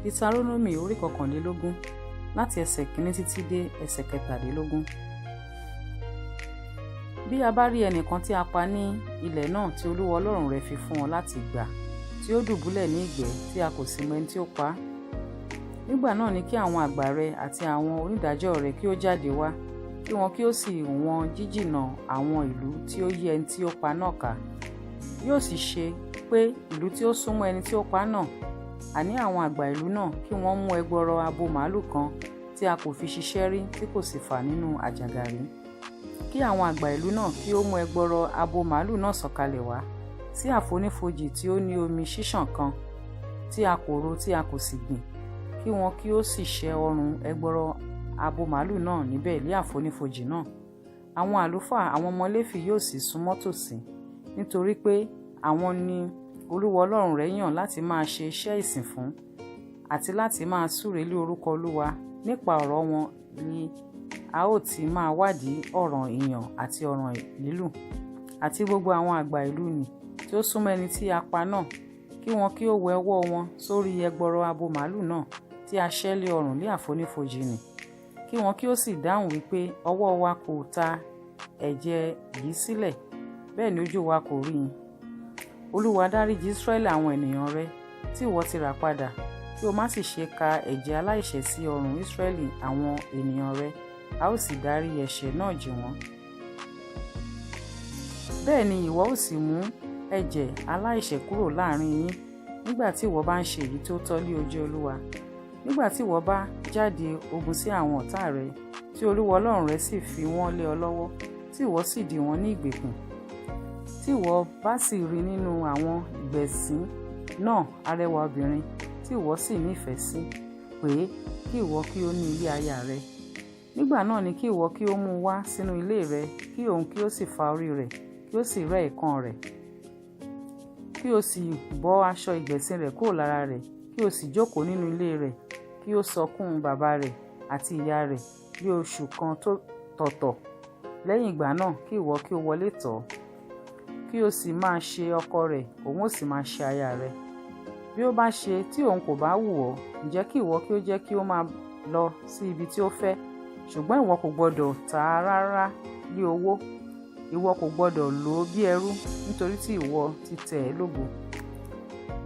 Deuteronomy orí kokanlelogun láti ẹsẹ̀ 1 títí dé ẹsẹ̀ 17. Bí a bá rí ẹnìkan tí a pa ní ilẹ̀ náà tí Olúwa Ọlọ́run rẹ fi fún ọ láti gbà, tí ó dùbúlẹ̀ ní ìgbẹ́ tí a kò sì mọ ẹni tí ó pa á, nígbà náà ni kí àwọn àgbà rẹ àti àwọn onídàájọ́ rẹ kí ó jáde wá, kí wọn kí ó sì wọ̀n jíjìnnà àwọn ìlú tí ó yí ẹni tí ó pa náà ká. Yóò sì ṣe pé ìlú tí ó súnmọ́ ẹni tí ó pa náà, àní àwọn àgbà ìlú náà, kí wọ́n mú ẹgbọrọ abo màálù kan tí a kò fi ṣiṣẹ́ rí tí kò sì fà nínú àjàgà rí. Kí àwọn àgbà ìlú náà kí ó mú ẹgbọrọ abo màálù náà sọ̀kalẹ̀ wá sí àfonífojì tí ó ní omi ṣíṣàn kan tí a kò ro tí a kò sì gbìn, kí wọn kí ó sì ṣẹ́ ọrùn ẹgbọrọ abo màálù náà níbẹ̀ lé àfonífojì náà. Àwọn àlùfáà àwọn ọmọ Léfì yóò sì súnmọ́ tòsí, nítorí pé àwọn ni Olúwa Ọlọ́run rẹ̀ yàn láti máa ṣe iṣẹ́ ìsìn fún, àti láti máa súre lé orúkọ Olúwa. Nípa ọ̀rọ̀ wọn ni a ó ti máa wádìí ọ̀ràn ìyàn àti ọ̀ràn lílù. Àti gbogbo àwọn àgbà ìlú nì tí ó súnmọ́ ẹni tí a pa náà, kí wọn kí ó wẹ ọwọ́ wọn sórí ẹgbọrọ abo màálù náà tí a ṣẹ́ lé ọrùn lé àfonífojì nì, kí wọn kí ó sì dáhùn wípé ọwọ́ wa kò ta ẹ̀jẹ̀ yìí sílẹ̀, bẹ́ẹ̀ ni ojú wa kò rí i. Olúwa dáríjì Ísírẹ́lì àwọn ènìyàn rẹ tí ìwọ ti rà padà, kí o má sì ṣe ka ẹ̀jẹ̀ aláìṣẹ̀ sí ọrùn Ísírẹ́lì àwọn ènìyàn rẹ, a ó sì dárí ẹ̀ṣẹ̀ náà jì wọ́n. Bẹ́ẹ̀ ni ìwọ ó sì mú ẹ̀jẹ̀ aláìṣẹ̀ kúrò láàrin yín nígbà tí ìwọ bá ń ṣe èyí tó tọ́ lé ojú Olúwa. Nígbà tí ìwọ bá jáde ogun sí àwọn ọ̀tá rẹ, tí Olúwa Ọlọ́run rẹ sì fi wọ́n lé ọ lọ́wọ́, tí ìwọ sì dì wọ́n ní ìgbèkùn, tí ìwọ bá sì rí nínú àwọn ìgbẹ̀sín náà arẹwà obìnrin tí ìwọ sì nífẹ̀ẹ́ sí, pé kí ìwọ kí ó ní ilé aya rẹ. Nígbà náà ni kí ìwọ kí ó mú wá sínú ilé rẹ, kí òun kí ó sì fa orí rẹ̀, kí ó sì rẹ́ ìkan rẹ̀, kí ó sì bọ́ aṣọ ìgbẹ̀sín rẹ̀ kúrò lára rẹ̀, kí ó sì jókòó nínú ilé rẹ̀, kí ó sọkún bàbá rẹ̀ àti ìyá rẹ̀ bí oṣù kan tọ̀tọ̀. Lẹ́yìn ìgbà náà kí ìwọ kí ó wọlé tọ̀ ọ́, kí ó sì máa ṣe ọkọ rẹ̀, òun ó sì máa ṣe aya rẹ̀. Bí ó bá ṣe tí òun kò bá wù ọ́, ǹjẹ́ kí ìwọ kí ó jẹ́ kí ó máa lọ sí ibi tí ó fẹ́, ṣùgbọ́n ìwọ kò gbọdọ̀ tà á rárá lé owó. Ìwọ kò gbọdọ̀ lò ó bí ẹrú, nítorí tí ìwọ ti tẹ̀ ẹ́ lógo.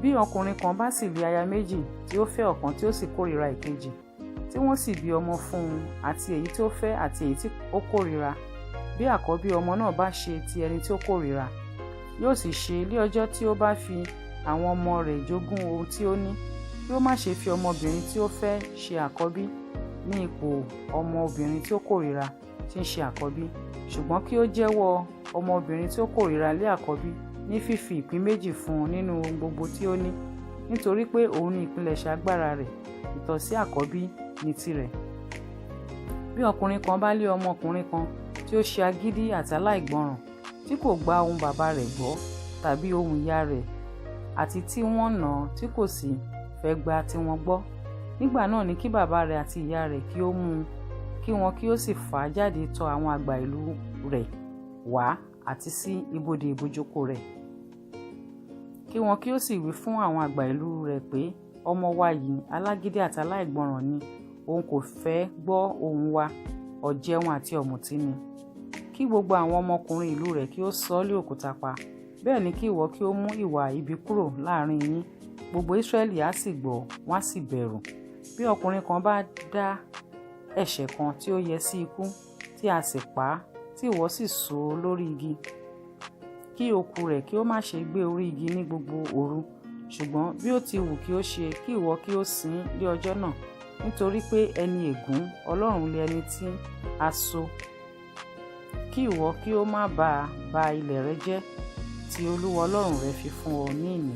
Bí ọkùnrin kan bá sì lé aya méjì, tí ó fẹ́ ọ̀kan tí ó sì kórìíra ìkejì, tí wọ́n sì bí ọmọ fún un, àti èyí tí ó fẹ́ àti èyí tí ó kórìíra, bí àkọ́bí ọmọ náà bá ṣe ti ẹni tí ó kórìíra, yóò sì ṣe lé ọjọ́ tí ó bá fi àwọn ọmọ rẹ̀ jogún ohun tí ó ní, kí ó má ṣe fi ọmọbìnrin tí ó fẹ́ ṣe àkọ́bí ní ipò ọmọbìnrin tí ó kórìíra tí ń ṣe àkọ́bí, ṣùgbọ́n kí ó jẹ́wọ́ ọmọbìnrin tí ó kórìíra lé àkọ́bí ní fífi ìpín méjì fún un nínú ohun gbogbo tí ó ní, nítorí pé òun ni ìpilẹ̀ṣẹ̀ agbára rẹ̀, ìtọ̀sí àkọ́bí ní tirẹ̀. Bí ọkùnrin kan bá lé ọmọkùnrin kan tí ó ṣe agídí àti aláìgbọràn, tí kò gba ohùn bàbá rẹ̀ gbọ́ tàbí ohùn ìyá rẹ̀, àti tí wọ́n nà án tí kò sì fẹ́ gba tiwọn gbọ́, nígbà náà ni kí bàbá rẹ̀ àti ìyá rẹ̀ kí ó mú un, kí wọn kí ó sì fà á jáde tọ̀ àwọn àgbà ìlú rẹ̀ wá àti sí ibodè ibùjókòó rẹ̀. Kí wọn kí ó sì wí fún àwọn àgbà ìlú rẹ̀ pé ọmọ wa yìí alágídí àti aláìgbọràn ni, òun kò fẹ́ gbọ́ ohùn wa, ọ̀jẹun àti ọ̀mùtí ni. Kí gbogbo àwọn ọmọkùnrin ìlú rẹ̀ kí ó sọ ọ́ lé òkúta pa. Bẹ́ẹ̀ ni kí ìwọ kí ó mú ìwà ibi kúrò láàrin yín. Gbogbo Ísírẹ́lì á sì gbọ́, wọ́n á sì bẹ̀rù. Bí ọkùnrin kan bá dá ẹ̀ṣẹ̀ kan tí ó yẹ sí ikú, tí a sì pa á, tí ìwọ sì so ó lórí igi, kí òkú rẹ̀ kí ó má ṣe gbé orí igi ní gbogbo òru, ṣùgbọ́n bí ó ti wù kí ó ṣe, kí ìwọ kí ó sin ín lé ọjọ́ náà, nítorí pé ẹni ègún Ọlọ́run lé ẹni tí a so. Kí ìwọ kí ó má ba ilẹ̀ rẹ jẹ́ tí Olúwa Ọlọ́run rẹ fi fún ọ ní ìní.